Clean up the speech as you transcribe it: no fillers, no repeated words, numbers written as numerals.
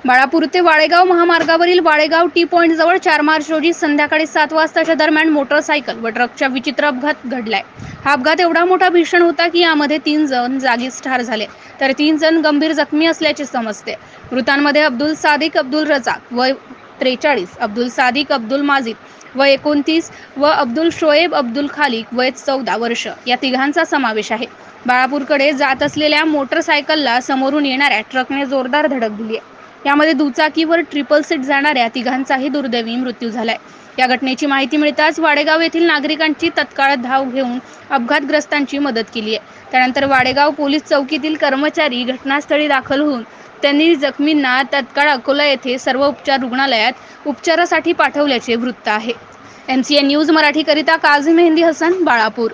बाळापूर ते वाळेगाव महामार्गावरील वाळेगाव T point जवळ 4 मार्च रोजी संध्याकाळी 7 वाजताच्या दरम्यान मोटरसायकल व ट्रकच्या विचित्र अपघात घडलाय. हा अपघात एवढा मोठा भीषण होता की यामध्ये 3 जण जागीच ठार झाले तर 3 जण गंभीर जखमी असल्याचे समजते. मृतांमध्ये अब्दुल सादिक अब्दुल रजाक वय 43, अब्दुल सादिक अब्दुल माजिद वय 29 व अब्दुल शोएब अब्दुल खालिक वय 14 वर्ष या तिघांचा समावेश आहे. बाळापूरकडे जात असलेल्या मोटरसायकलला समोरून येणाऱ्या ट्रकने जोरदार धडक दिली आहे. यामध्ये दुचाकीवर ट्रिपल सीट जाणाऱ्या तिघांचाही दुर्दैवी मृत्यू झालाय. या घटनेची माहिती मिळताच वाडेगाव येथील नागरिकांची तत्काळ धाव घेऊन अपघातग्रस्तांची मदत केली आहे. त्यानंतर वाडेगाव पोलीस चौकीतील कर्मचारी घटनास्थळी दाखल होऊन त्यांनी जखमींना तत्काळ अकोला येथे सर्व उपचार रुग्णालयात उपचारासाठी पाठवल्याचे वृत्त आहे. MCN न्यूज मराठीकरिता काझी मेहंदी हसन, बाळापूर.